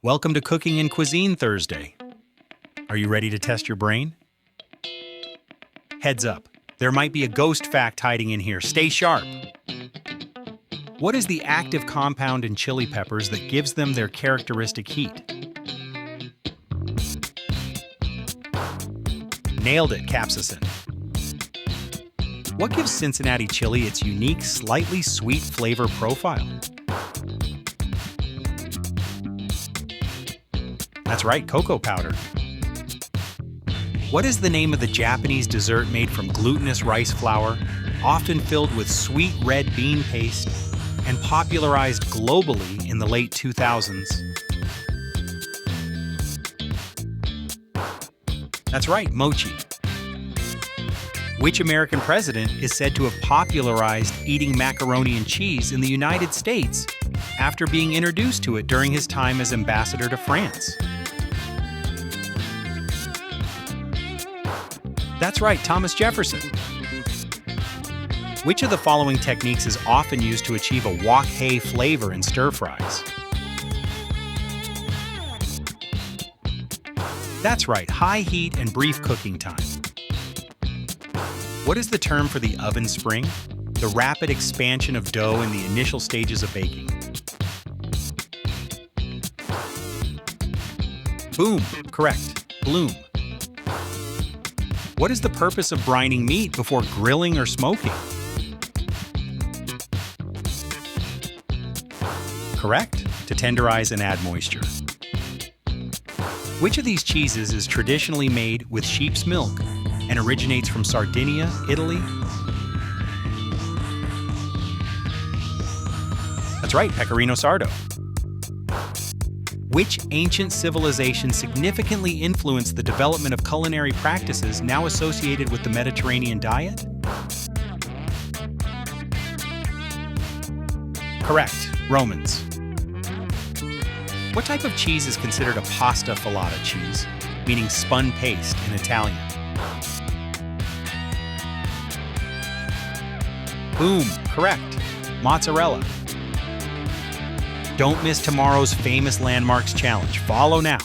Welcome to Cooking and Cuisine Thursday. Are you ready to test your brain? Heads up, there might be a ghost fact hiding in here. Stay sharp. What is the active compound in chili peppers that gives them their characteristic heat? Nailed it, capsaicin. What gives Cincinnati chili its unique, slightly sweet flavor profile? That's right, cocoa powder. What is the name of the Japanese dessert made from glutinous rice flour, often filled with sweet red bean paste, and popularized globally in the late 2000s? That's right, mochi. Which American president is said to have popularized eating macaroni and cheese in the United States after being introduced to it during his time as ambassador to France? That's right, Thomas Jefferson. Which of the following techniques is often used to achieve a wok hei flavor in stir fries? That's right, high heat and brief cooking time. What is the term for the oven spring? The rapid expansion of dough in the initial stages of baking. Boom, correct, bloom. What is the purpose of brining meat before grilling or smoking? Correct, to tenderize and add moisture. Which of these cheeses is traditionally made with sheep's milk and originates from Sardinia, Italy? That's right, Pecorino Sardo. Which ancient civilization significantly influenced the development of culinary practices now associated with the Mediterranean diet? Correct, Romans. What type of cheese is considered a pasta filata cheese, meaning spun paste in Italian? Boom, correct, mozzarella. Don't miss tomorrow's famous landmarks challenge. Follow now.